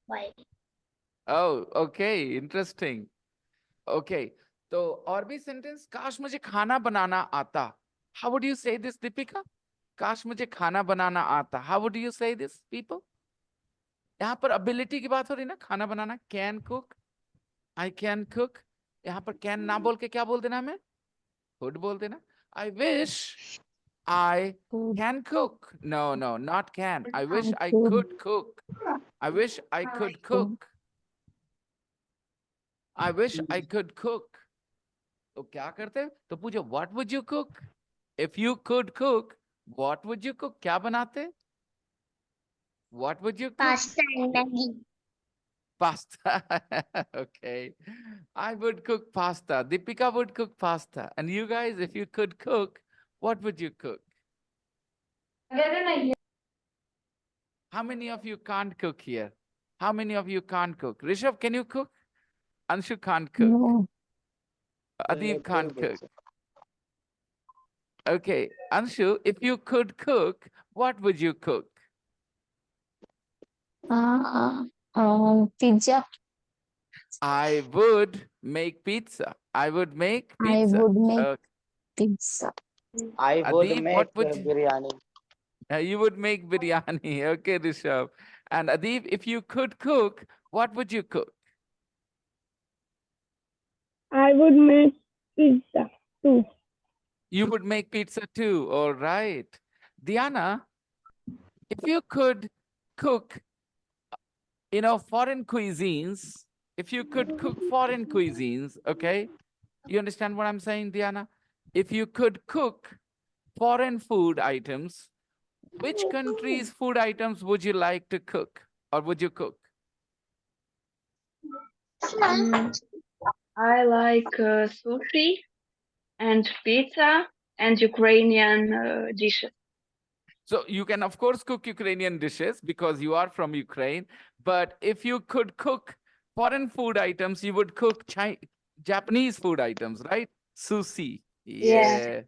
Why? Oh, okay, interesting. Okay, तो और भी सेंटेंस, काश मुझे खाना बनाना आता. How would you say this, Deepika? काश मुझे खाना बनाना आता. How would you say this, people? यहाँ पर ability की बात हो रही ना, खाना बनाना. Can cook, I can cook. यहाँ पर can ना बोल के क्या बोल देना हमें? Could बोल देना. I wish I Could. can cook. No, no, not can. I wish I I could. could cook. I wish I could Could. cook. I wish I could cook. तो क्या करते? तो पूछो, what would you cook? If you could cook, what would you cook? क्या बनाते? What would you cook? Pasta and Maggie. Pasta. Okay. I would cook pasta. Deepika would cook pasta. And you guys, if you could cook, what would you cook? How many of you can't cook here? How many of you can't cook? Rishabh, can you cook? Anshu can't cook. No. Adib can't cook. Okay. Anshu, if you could cook, what would you cook? Pizza. I would make pizza. I would make I pizza. would make pizza. I would Adib, make what would you? biryani. You would make biryani. Okay, Rishabh. And Adib, if you could cook, what would you cook? I would make pizza too. You would make pizza too. All right. Diana, if you could cook, foreign cuisines, if you could cook foreign cuisines, okay? You understand what I'm saying, Diana? If you could cook foreign food items, which country's food items would you like to cook or would you cook? I like sushi and pizza and Ukrainian dishes. So you can, of course, cook Ukrainian dishes because you are from Ukraine. But if you could cook foreign food items, you would cook Japanese food items, right? Sushi. Yeah.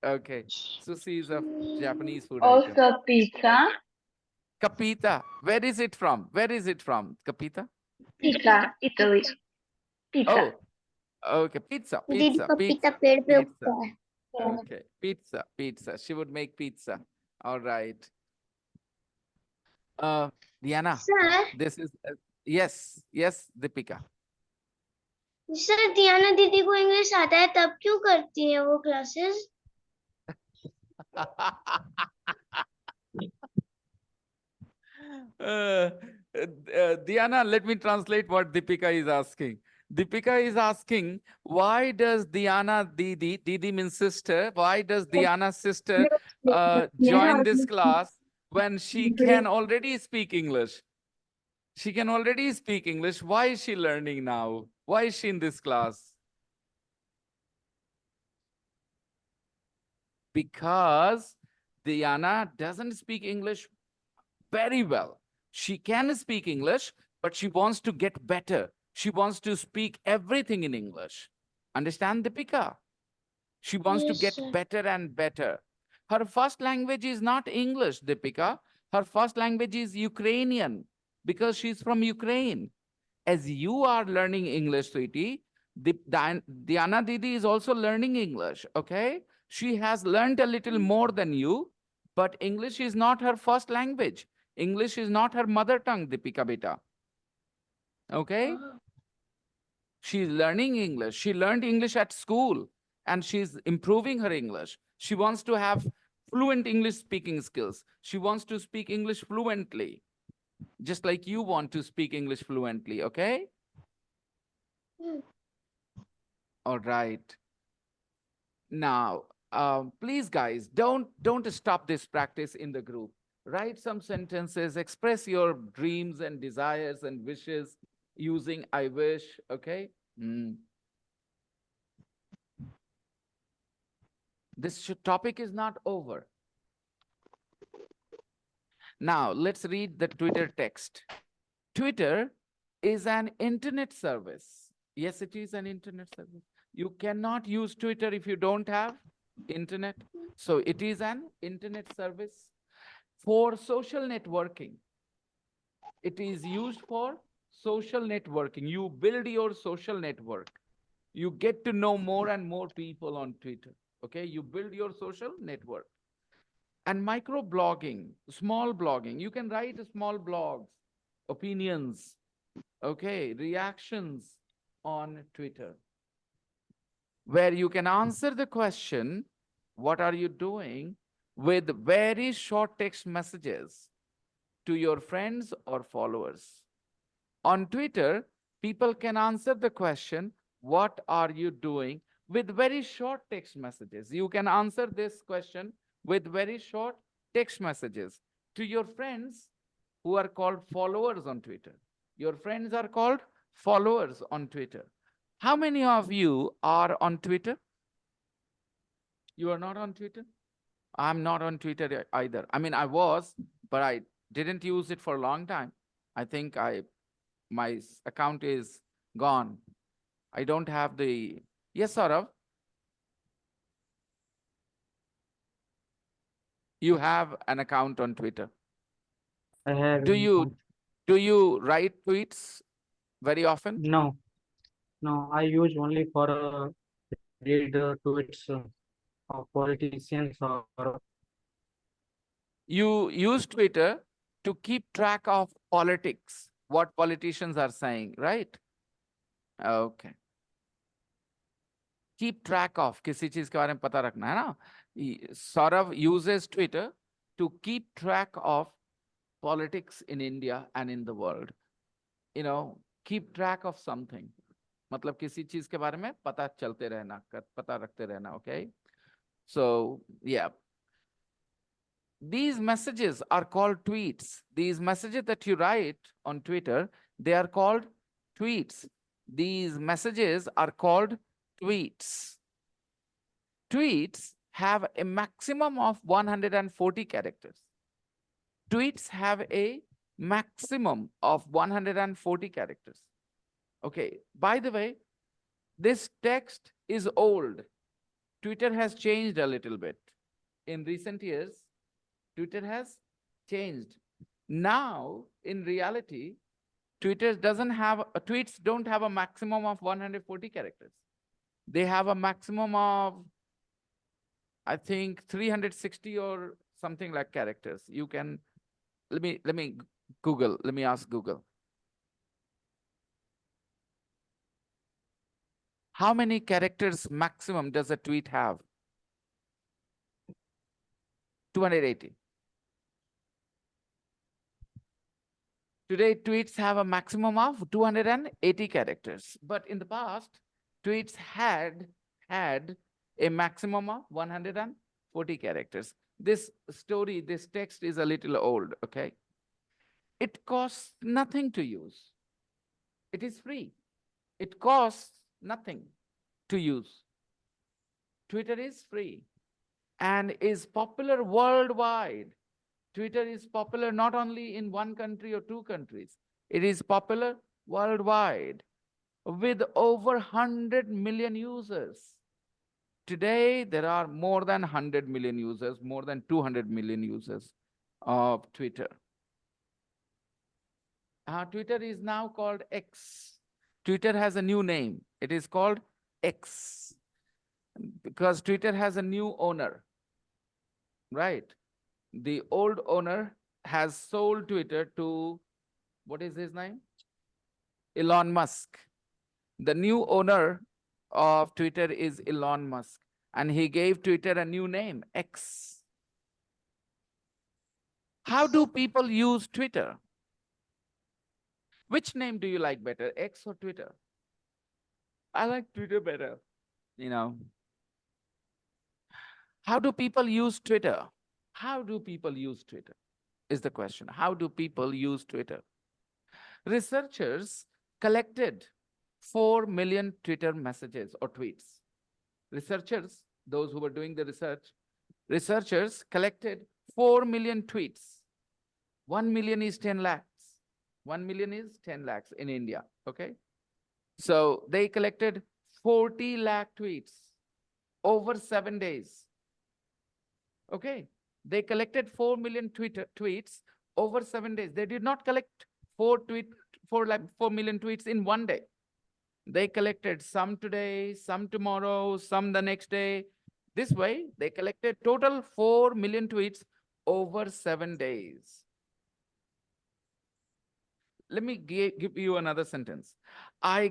Okay. Sushi is a Japanese food item. Also pizza. Capita. Where is it from? Where is it from? Capita? Pizza, Italy. Pizza. Oh, okay. Pizza, दीदी pizza, पपीता pizza, पेड़ पे pizza. उगता है. Okay. Pizza, pizza. She would make pizza. All right. Diana, Sir, this is, yes, yes, Deepika. Sir Diana दीदी को English आता है तब क्यों करती है वो classes? Diana, let me translate what Deepika is asking. Deepika is asking, why does Didi means sister, why does Diana's sister join this class when she can already speak English? She can already speak English. Why is she learning now? Why is she in this class? Because Diana doesn't speak English very well. She can speak English, but she wants to get better. She wants to speak everything in English. Understand, Deepika? She wants to Yes, get sir. better and better. Her first language is not English, Deepika. Her first language is Ukrainian because she's from Ukraine. As you are learning English, sweetie, Diana Didi is also learning English, okay? She has learned a little more than you, but English is not her first language. English is not her mother tongue, Deepika beta. Okay? She's learning English. She learned English at school and she's improving her English. She wants to have fluent English speaking skills. She wants to speak English fluently, just like you want to speak English fluently, okay? All right. Now, please, guys, don't stop this practice in the group. Write some sentences, express your dreams and desires and wishes using I wish, okay? This topic is not over. Now, let's read the Twitter text. Twitter is an internet service. Yes, it is an internet service. You cannot use Twitter if you don't have internet. So it is an internet service for social networking. It is used for social networking. You build your social network. You get to know more and more people on Twitter. Okay, you build your social network. And micro blogging, small blogging. You can write small blogs, opinions, okay, reactions on Twitter, where you can answer the question, what are you doing, with very short text messages to your friends or followers. On Twitter, people can answer the question, what are you doing, with very short text messages. You can answer this question with very short text messages to your friends who are called followers on Twitter. Your friends are called followers on Twitter. How many of you are on Twitter? You are not on Twitter? I'm not on Twitter either. I mean, I was, but I didn't use it for a long time. I think my account is gone. I don't have the. Yes, Saurav, you have an account on Twitter. I have Do you no, do you write tweets very often? no, no. I use only for read tweets of politicians or You use Twitter to keep track of politics, what politicians are saying, right? Okay. Keep track of किसी चीज के बारे में पता रखना है ना. Saurav uses Twitter to keep track of politics in India and in the world. You know, keep track of something. मतलब किसी चीज के बारे में पता चलते रहना, पता रखते रहना, okay? So, yeah. These messages are called tweets. These messages that you write on Twitter, they are called tweets. These messages are called tweets. Tweets have a maximum of 140 characters. Tweets have a maximum of 140 characters. Okay, by the way, this text is old. Twitter has changed a little bit. In recent years, Twitter has changed. Now, in reality, tweets don't have a maximum of 140 characters. They have a maximum of, I think, 360 or something like characters. You can, let me Google, let me ask Google. How many characters maximum does a tweet have? 280. Today, tweets have a maximum of 280 characters. But in the past, tweets had a maximum of 140 characters. This story, this text is a little old, okay? It costs nothing to use. It is free. It costs nothing to use. Twitter is free and is popular worldwide. Twitter is popular not only in one country or two countries. It is popular worldwide with over 100 million users. Today, there are more than 100 million users, more than 200 million users of Twitter. Twitter is now called X. Twitter has a new name. It is called X because Twitter has a new owner, right? The old owner has sold Twitter to, what is his name? Elon Musk. The new owner of Twitter is Elon Musk, and he gave Twitter a new name, X. How do people use Twitter? Which name do you like better, X or Twitter? I like Twitter better, you know. How do people use Twitter? How do people use Twitter is the question. How do people use Twitter? Researchers collected 4 million Twitter messages or tweets. Researchers, those who were doing the researchers collected 4 million tweets. 1 million is 10 lakhs. 1 million is 10 lakhs in India, okay? So they collected 40 lakh tweets over 7 days. Okay, they collected 4 million tweets over 7 days. They did not collect 4 tweet, 4 million tweets in one day. They collected some today, some tomorrow, some the next day. This way, they collected total 4 million tweets over 7 days. Let me give you another sentence. I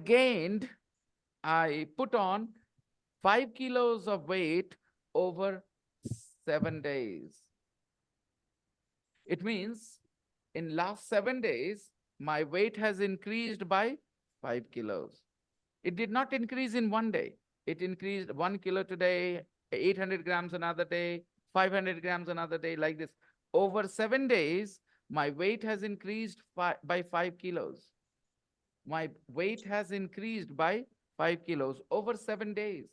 put on 5 kilos of weight over 7 days. It means in last 7 days, my weight has increased by 5 kilos. It did not increase in one day. It increased 1 kilo today, 800 grams another day, 500 grams another day, like this. Over 7 days, my weight has increased by 5 kilos. My weight has increased by 5 kilos over 7 days.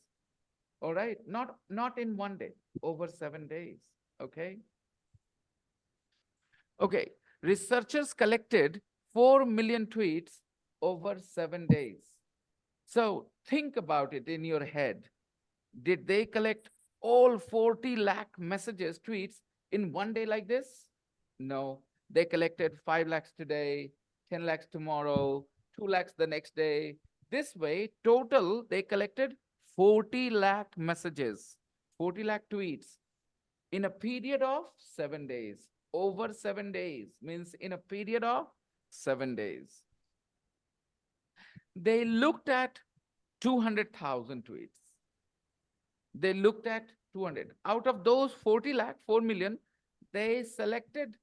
All right, not in one day, over 7 days. Okay. Okay. Researchers collected 4 million tweets over 7 days. So think about it in your head. Did they collect all 40 lakh messages, tweets in one day like this? No, they collected 5 lakhs today, 10 lakhs tomorrow, 2 lakhs the next day. This way, total, they collected 40 lakh messages, 40 lakh tweets in a period of 7 days. Over 7 days means in a period of 7 days. They looked at 200,000 tweets. They looked at 200. Out of those 40 lakh, 4 million, they selected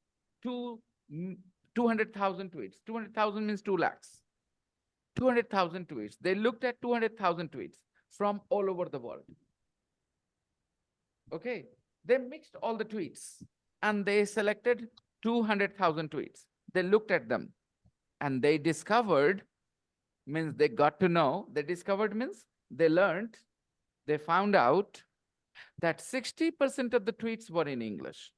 200,000 tweets. 200,000 means 2 lakhs. 200,000 tweets. They looked at 200,000 tweets from all over the world. Okay. They mixed all the tweets and they selected 200,000 tweets. They looked at them and they discovered, means they got to know, they discovered means they learned, they found out that 60% of the tweets were in English.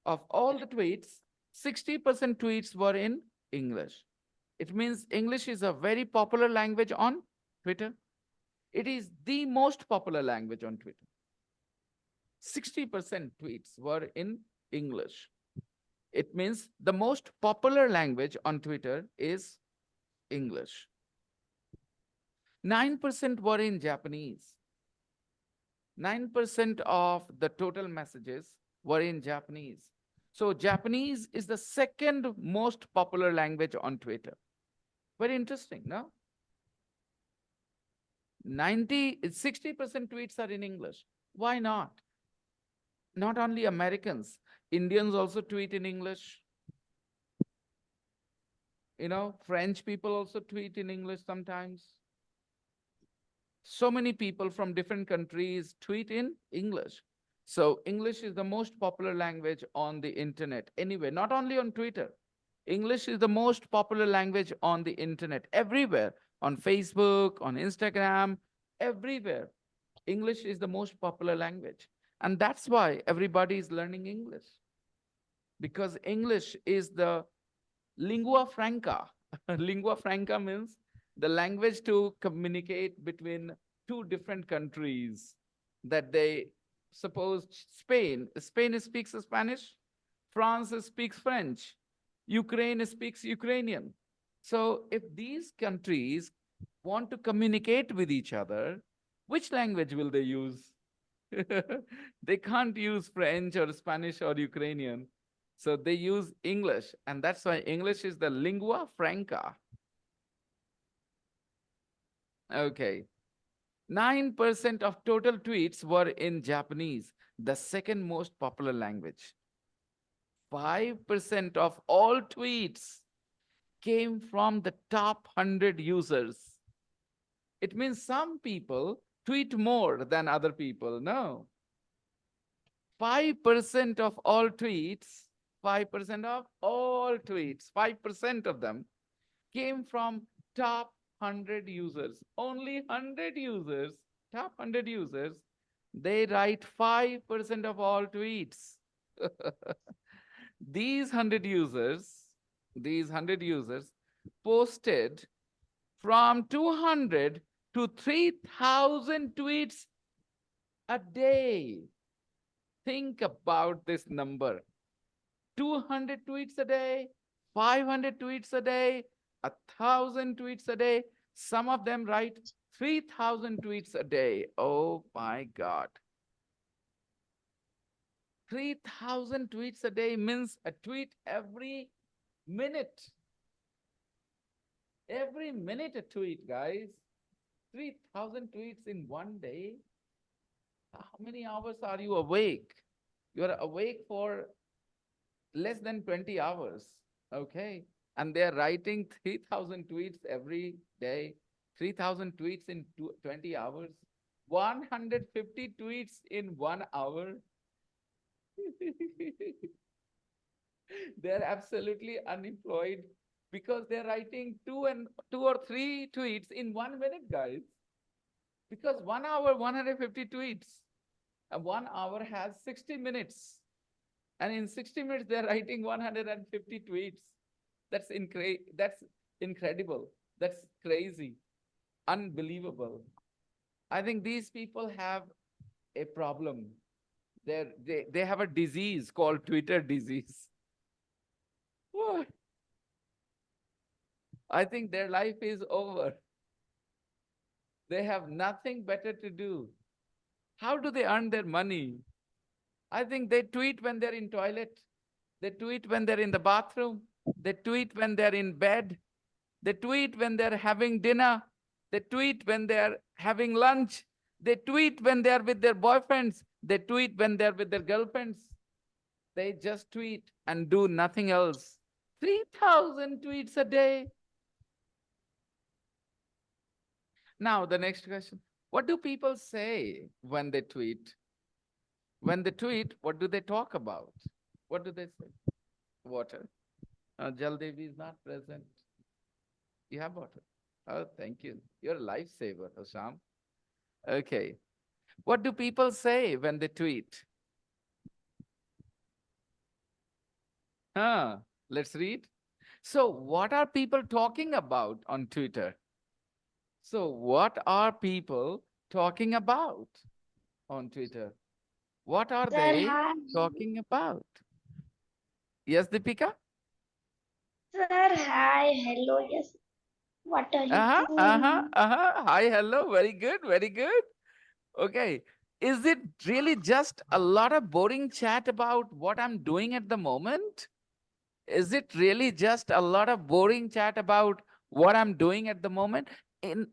Of all the tweets, 60% tweets were in English. It means English is a very popular language on Twitter. It is the most popular language on Twitter. 60% tweets were in English. It means the most popular language on Twitter is English. 9% were in Japanese. 9% of the total messages were in Japanese. So Japanese is the second most popular language on Twitter. Very interesting, no? 60% tweets are in English. Why not? Not only Americans, Indians also tweet in English. You know, French people also tweet in English sometimes. So many people from different countries tweet in English. So English is the most popular language on the internet anyway, not only on Twitter. English is the most popular language on the internet, everywhere, on Facebook, on Instagram, everywhere. English is the most popular language. And that's why everybody is learning English. Because English is the lingua franca. Lingua franca means the language to communicate between two different countries that they suppose Spain speaks Spanish, France speaks French, Ukraine speaks Ukrainian. So if these countries want to communicate with each other, which language will they use? They can't use French or Spanish or Ukrainian. So they use English, and that's why English is the lingua franca. Okay. 9% of total tweets were in Japanese, the second most popular language. 5% of all tweets came from the top 100 users. It means some people tweet more than other people. No. 5% of all tweets, 5% of all tweets, 5% of them came from top 100 users. Only 100 users, top 100 users, they write 5% of all tweets. These 100 users posted from 200 to 3,000 tweets a day. Think about this number. 200 tweets a day, 500 tweets a day, 1,000 tweets a day. Some of them write 3,000 tweets a day. Oh my God. 3,000 tweets a day means a tweet every minute. Every minute a tweet, guys. 3,000 tweets in one day. How many hours are you awake? You are awake for less than 20 hours. Okay. And they're writing 3,000 tweets every day, 3,000 tweets in 20 hours, 150 tweets in 1 hour. They're absolutely unemployed because they're writing two or three tweets in 1 minute, guys. Because 1 hour, 150 tweets. And 1 hour has 60 minutes. And in 60 minutes, they're writing 150 tweets. That's incredible. That's crazy. Unbelievable. I think these people have a problem. They have a disease called Twitter disease. Oh, I think their life is over. They have nothing better to do. How do they earn their money? I think they tweet when they're in toilet. They tweet when they're in the bathroom. They tweet when they're in bed. They tweet when they're having dinner. They tweet when they're having lunch. They tweet when they're with their boyfriends. They tweet when they're with their girlfriends. They just tweet and do nothing else. 3,000 tweets a day. Now, the next question. What do people say when they tweet? When they tweet, what do they talk about? What do they say? Water. Jaldevi is not present. You have water. Oh, thank you. You're a lifesaver, Osam. Okay. What do people say when they tweet? Let's read. So, what are people talking about on Twitter? So, what are people talking about on Twitter? What are Sir, they hi. talking about? Yes, Deepika? Sir, hi. Hello. Yes. What are you doing? Hi, hello. Very good, very good. Okay. Is it really just a lot of boring chat about what I'm doing at the moment? Is it really just a lot of boring chat about what I'm doing at the moment?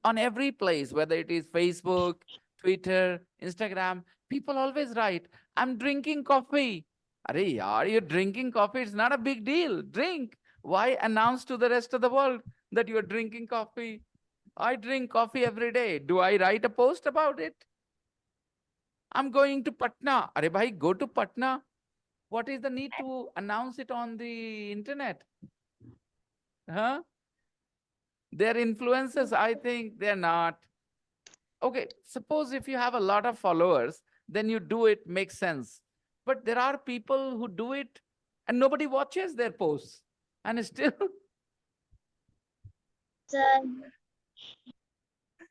On every place, whether it is Facebook, Twitter, Instagram, people always write, I'm drinking coffee. Are you're drinking coffee. It's not a big deal. Drink. Why announce to the rest of the world that you're drinking coffee? I drink coffee every day. Do I write a post about it? I'm going to Patna. Are bhai, go to Patna. What is the need to announce it on the internet? Huh? They're influencers. I think they're not. Okay, suppose if you have a lot of followers, then you do it, makes sense. But there are people who do it and nobody watches their posts. And still, Sir,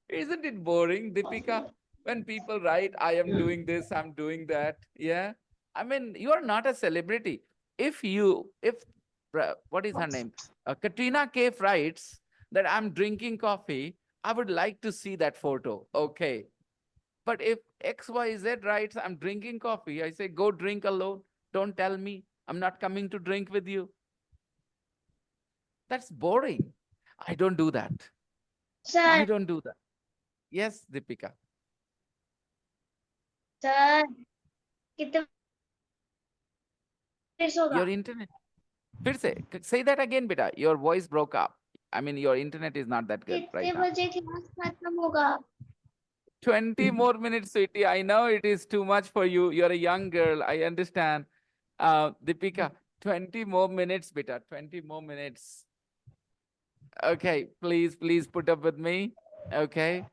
isn't it boring, Deepika? When people write, I am doing this, I'm doing that. Yeah. I mean, you are not a celebrity. What is her name? Katrina Kaif writes that I'm drinking coffee. I would like to see that photo. Okay. But if XYZ writes, I'm drinking coffee, I say, go drink alone. Don't tell me. I'm not coming to drink with you. That's boring. I don't do that. I sir, don't do that. Yes, Deepika. sir. कितने देर होगा? Your internet. फिर से say that again, beta. Your voice broke up. I mean, your internet is not that good right कितने now. बजे class खत्म होगा? 20 more minutes, sweetie. I know it is too much for you. You're a young girl. I understand. Deepika, 20 more minutes, beta. 20 more minutes. Okay, please put up with me. Okay.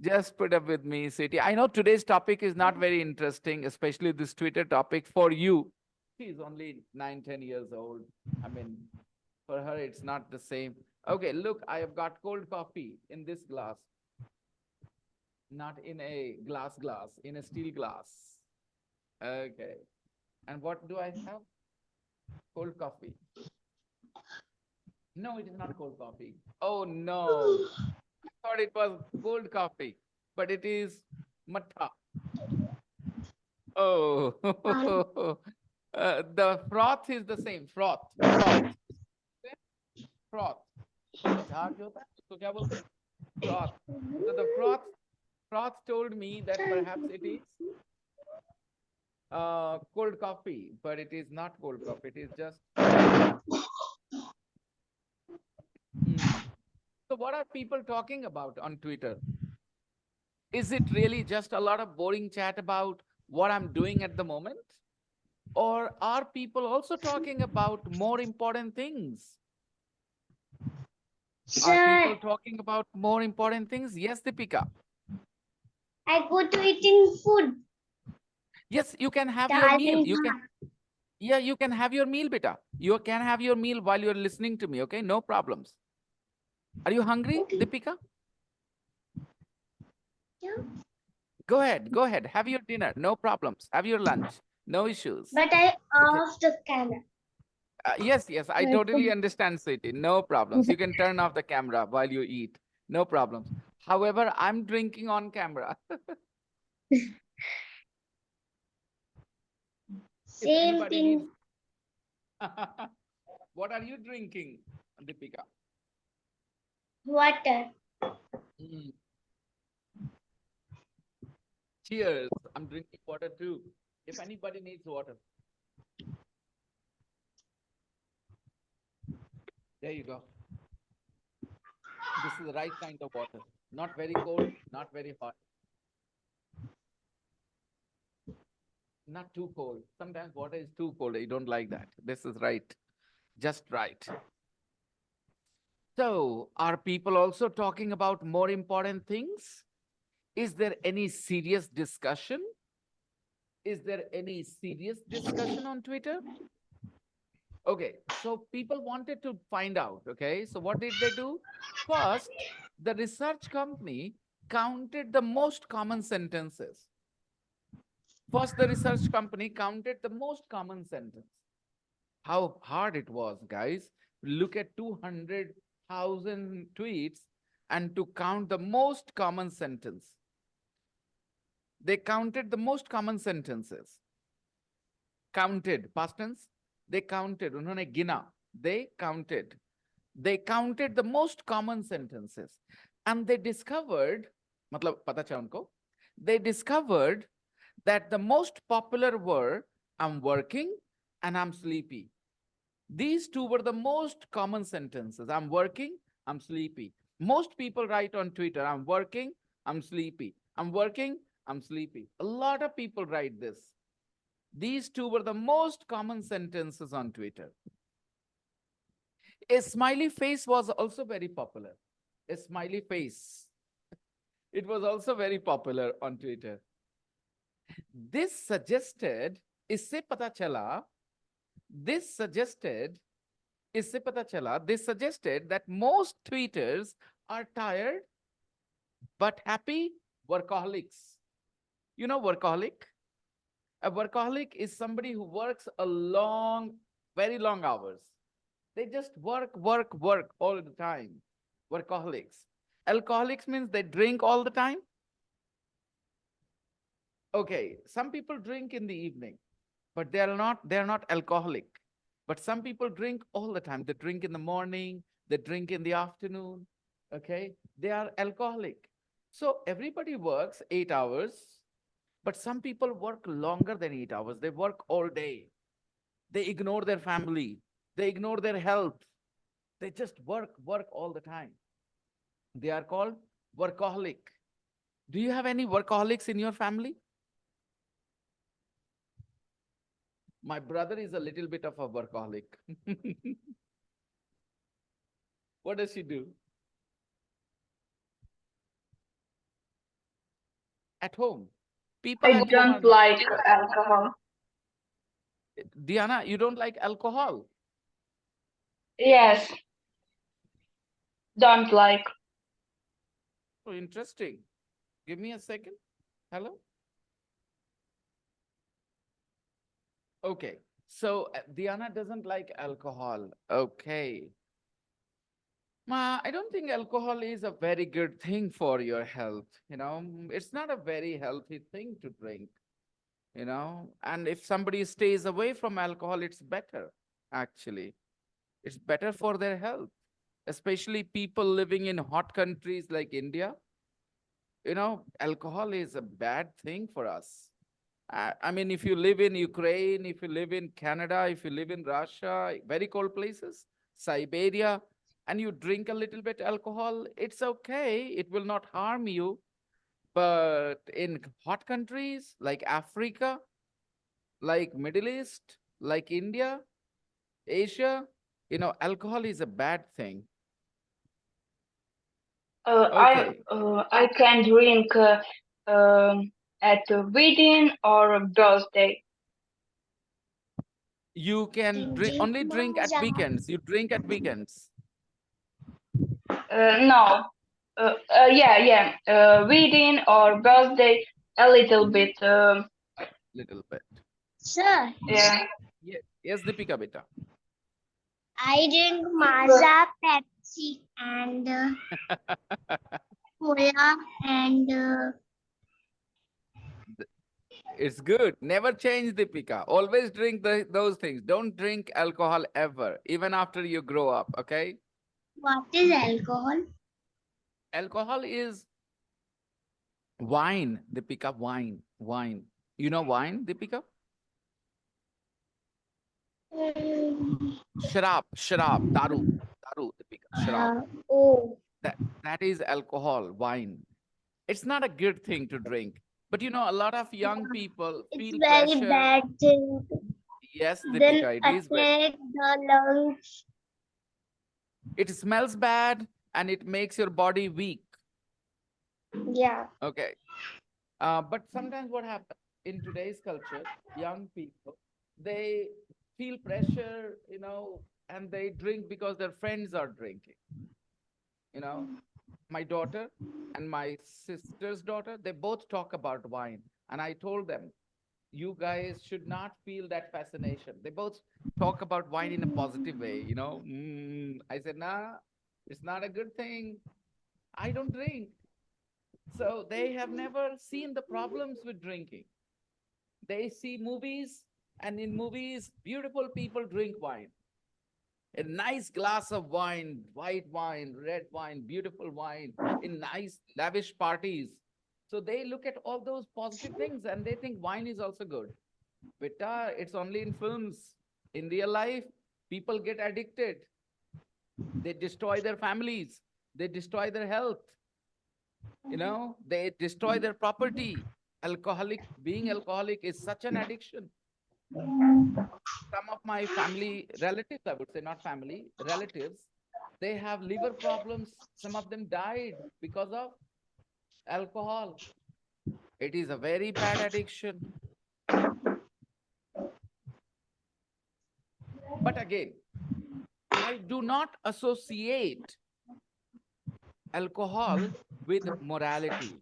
Just put up with me, sweetie. I know today's topic is not very interesting, especially this Twitter topic for you. She's only 9, 10 years old. I mean, for her, it's not the same. Okay, look, I have got cold coffee in this glass, not in a glass, in a steel glass. Okay. And what do I have? Cold coffee. No, it is not cold coffee. Oh no. I thought it was cold coffee, but it is matcha. Oh, पानी the froth is the same. Froth. Froth. जो झाग जो होता है, उसको क्या बोलते हैं? Froth. So the froth told me that perhaps it is cold coffee, but it is not cold coffee. It is just matcha. Hmm. So what are people talking about on Twitter? Is it really just a lot of boring chat about what I'm doing at the moment? Or are people also talking about more important things? Are Sir, people talking about more important things? Yes, Deepika. I go to eating food. Yes, you can have your Dal meal. and You can, bhat. yeah, you can have your meal, beta. You can have your meal while you're listening to me, okay? No problems. Are you hungry, Okay. Deepika? Yeah. Go ahead. Have your dinner. No problems. Have your lunch. No issues. But I Okay. off the camera. Yes, I totally understand, Sweetie. No problems. You can turn off the camera while you eat. No problems. However, I'm drinking on camera. If Same anybody needs, thing. what are you drinking, Deepika? Water. Mm. Cheers. I'm drinking water too. If anybody needs water, there you go. This is the right kind of water. Not very cold, not very hot, not too cold. Sometimes water is too cold. You don't like that. This is right. Just right. So, are people also talking about more important things? Is there any serious discussion? Is there any serious discussion on Twitter? Okay, so people wanted to find out. Okay, so what did they do? First, the research company counted the most common sentences. First, the research company counted the most common sentence. How hard it was, guys. Look at 200,000 tweets and to count the most common sentence. They counted the most common sentences. Counted, past tense. They counted. उन्होंने गिना. They counted. They counted the most common sentences. And they discovered, मतलब पता चला उनको, they discovered that the most popular were I'm working and I'm sleepy. These two were the most common sentences. I'm working, I'm sleepy. Most people write on Twitter, I'm working, I'm sleepy. I'm working, I'm sleepy. A lot of people write this. These two were the most common sentences on Twitter. A smiley face was also very popular. A smiley face. It was also very popular on Twitter. This suggested, इससे पता चला, this suggested, इससे पता चला, this suggested that most tweeters are tired but happy workaholics. You know workaholic? A workaholic is somebody who works a long, very long hours. They just work all the time. Workaholics. Alcoholics means they drink all the time. Okay, some people drink in the evening, but they're not alcoholic. But some people drink all the time. They drink in the morning, they drink in the afternoon. Okay, they are alcoholic. So everybody works 8 hours, but some people work longer than 8 hours. They work all day. They ignore their family. They ignore their health. They just work all the time. They are called workaholic. Do you have any workaholics in your family? My brother is a little bit of a workaholic. What does she do? At home. People I at home are don't like alcohol. Diana, you don't like alcohol? Yes, don't like. Oh, interesting. Give me a second. Hello? Okay. So Diana doesn't like alcohol. Okay. I don't think alcohol is a very good thing for your health. It's not a very healthy thing to drink. And if somebody stays away from alcohol, it's better, actually. It's better for their health, especially people living in hot countries like India. Alcohol is a bad thing for us. I mean, if you live in Ukraine, if you live in Canada, if you live in Russia, very cold places, Siberia, and you drink a little bit alcohol, it's okay. It will not harm you. But in hot countries like Africa, like Middle East, like India, Asia, alcohol is a bad thing. Okay. I can drink at a wedding or a birthday. You can only drink at weekends. You drink at weekends. No. Wedding or birthday, a little bit. Little bit. Sir, Yeah. Yes, Deepika beta. I drink Mazda, Pepsi, and Cola, and It's good. Never change, Deepika. Always drink those things. Don't drink alcohol ever, even after you grow up. Okay? what is alcohol? Alcohol is wine, Deepika. Wine. Wine. You know wine, Deepika? Sharab, daru, Deepika. Sharab. Oh, That is alcohol, wine. It's not a good thing to drink. But a lot of young people it's feel very pressure. bad thing. Yes, Then Deepika, it is very. attack the lungs. It smells bad and it makes your body weak. Yeah. Okay. But sometimes what happens in today's culture, young people, they feel pressure, and they drink because their friends are drinking. You know, my daughter and my sister's daughter, they both talk about wine. And I told them, you guys should not feel that fascination. They both talk about wine in a positive way. I said, nah, it's not a good thing. I don't drink. So they have never seen the problems with drinking. They see movies, and in movies, beautiful people drink wine. A nice glass of wine, white wine, red wine, beautiful wine, in nice, lavish parties. So they look at all those positive things and they think wine is also good. But it's only in films. In real life, people get addicted. They destroy their families. They destroy their health. They destroy their property. Being alcoholic is such an addiction. Some of my family relatives, I would say, not family, relatives, they have liver problems. Some of them died because of alcohol. It is a very bad addiction. But again, I do not associate alcohol with morality.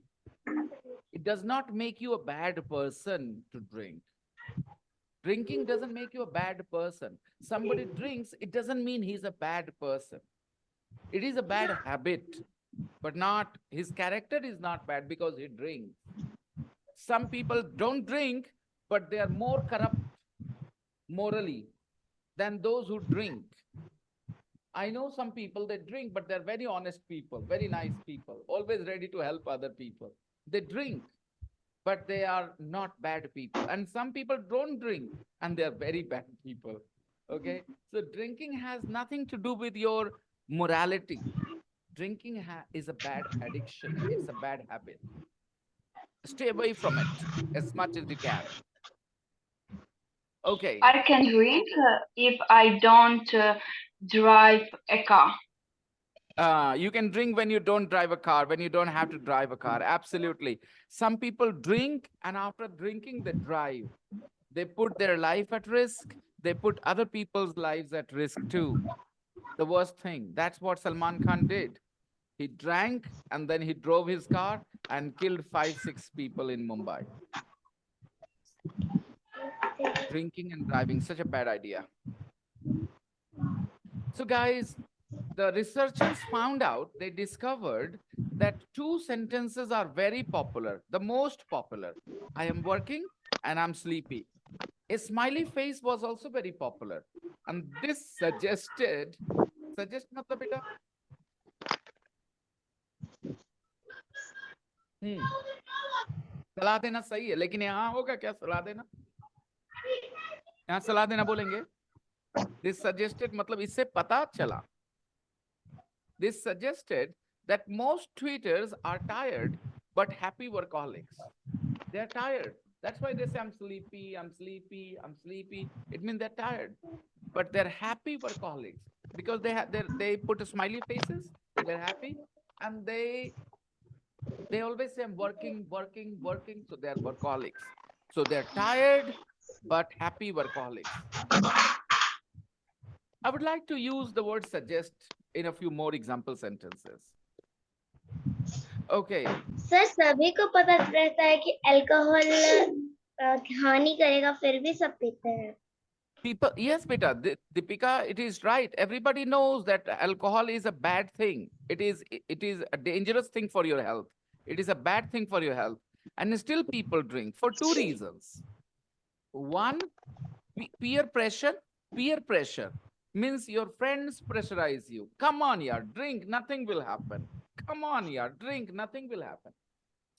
It does not make you a bad person to drink. Drinking doesn't make you a bad person. Somebody drinks, it doesn't mean he's a bad person. It is a bad habit, but not his character is not bad because he drinks. Some people don't drink, but they are more corrupt morally than those who drink. I know some people that drink, but they're very honest people, very nice people, always ready to help other people. They drink, but they are not bad people. And some people don't drink and they are very bad people. Okay. So drinking has nothing to do with your morality. Drinking is a bad addiction, it's a bad habit. Stay away from it as much as you can. Okay. I can drink if I don't drive a car. You can drink when you don't drive a car, when you don't have to drive a car. Absolutely. Some people drink and after drinking, they drive. They put their life at risk. They put other people's lives at risk too. The worst thing. That's what Salman Khan did. He drank and then he drove his car and killed 5, 6 people in Mumbai. Drinking and driving, such a bad idea. So, guys, the researchers found out, they discovered that two sentences are very popular, the most popular. I am working and I'm sleepy. A smiley face was also very popular. And this suggested, suggest matlab beta? सलाह देना सही है, लेकिन यहाँ होगा क्या सलाह देना? यहाँ सलाह देना बोलेंगे? This suggested मतलब इससे पता चला. This suggested that most tweeters are tired but happy workaholics. They're tired. That's why they say, I'm sleepy, I'm sleepy, I'm sleepy. It means they're tired, but they're happy workaholics because they put smiley faces. They're happy, and they always say, I'm working, working, working. So they're workaholics. So they're tired but happy workaholics. I would like to use the word suggest in a few more example sentences. Okay. Sir सभी को पता रहता है कि alcohol हानि करेगा, फिर भी सब पीते हैं. People, yes, beta, Deepika, it is right. Everybody knows that alcohol is a bad thing. It is a dangerous thing for your health. It is a bad thing for your health. And still people drink for two reasons. One, peer pressure. Peer pressure means your friends pressurize you. Come on, yeah, drink, nothing will happen. Come on, yeah, drink, nothing will happen.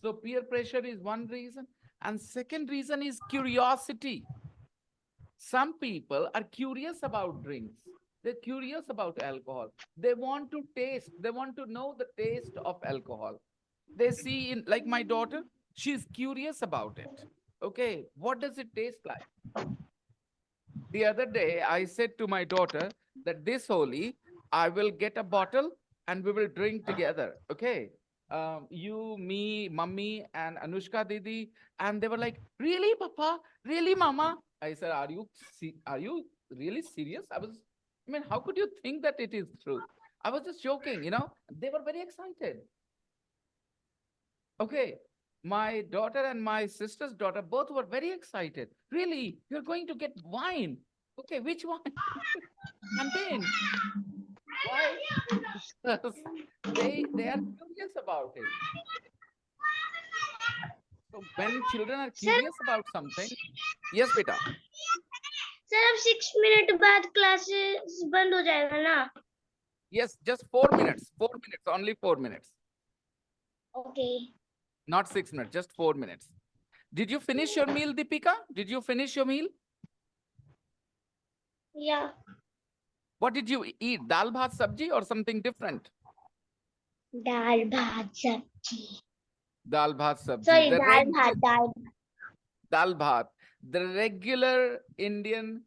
So peer pressure is one reason. And second reason is curiosity. Some people are curious about drinks. They're curious about alcohol. They want to taste. They want to know the taste of alcohol. They see, in like my daughter, she's curious about it. Okay, what does it taste like? The other day, I said to my daughter that this Holi, I will get a bottle and we will drink together. Okay. You, me, mummy, and Anushka Didi. And they were like, really, Papa? Really, Mama? I said, are you really serious? I mean, how could you think that it is true? I was just joking, you know. They were very excited. Okay. My daughter and my sister's daughter both were very excited. Really, you're going to get wine. Okay, which one? Champagne. Why? Because they are curious about it. So when children are curious about something, yes, beta. Sir अब 6 minute बाद classes बंद हो जाएगा ना? Yes, just 4 minutes. 4 minutes, only 4 minutes. Okay. Not 6 minutes, just 4 minutes. Did you finish your meal, Deepika? Did you finish your meal? Yeah. What did you eat? Dal bhat sabji or something different? दाल भात सब्जी. Dal bhat sabji. Sorry, The दाल भात. dal bhat, the regular Indian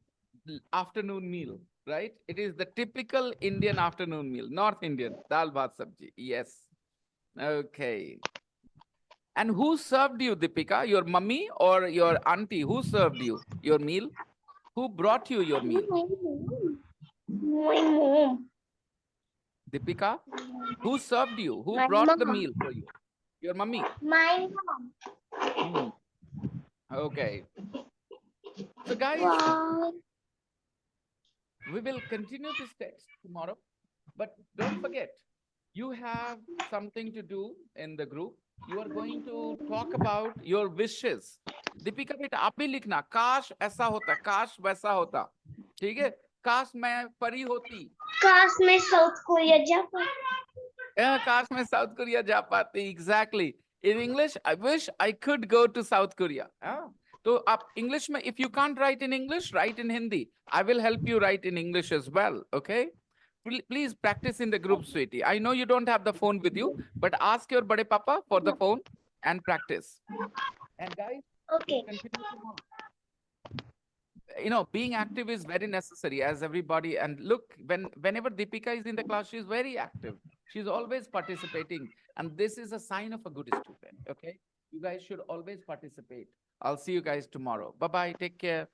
afternoon meal, right? It is the typical Indian afternoon meal, North Indian, dal bhat sabji. Yes. Okay. And who served you, Deepika? Your mummy or your auntie? Who served you your meal? Who brought you your meal? My mom. Deepika, who served you? Who My brought the mom. meal for you? Your mummy. My mom. Okay. So guys, Wow. we will continue this text tomorrow, but don't forget, you have something to do in the group. You are going to talk about your wishes. Deepika बेटा आप भी लिखना, काश ऐसा होता, काश वैसा होता, ठीक है? काश मैं परी होती, काश मैं साउथ कोरिया जा पाती, काश मैं साउथ कोरिया जा पाती. Exactly. In English, I wish I could go to South Korea. तो आप English में, if you can't write in English, write in Hindi. I will help you write in English as well. Okay. Please practice in the group, sweetie. I know you don't have the phone with you, but ask your bade papa for the phone and practice. And guys, okay, continue tomorrow. You know, being active is very necessary as everybody. And look, whenever Deepika is in the class, she's very active. She's always participating. And this is a sign of a good student. Okay. You guys should always participate. I'll see you guys tomorrow. Bye-bye. Take care.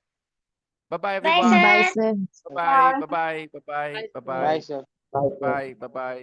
Bye-bye, everyone. sir. Bye, sir. Bye-bye. Bye-bye. Bye-bye. Bye-bye. Bye, sir. Bye. Bye-bye.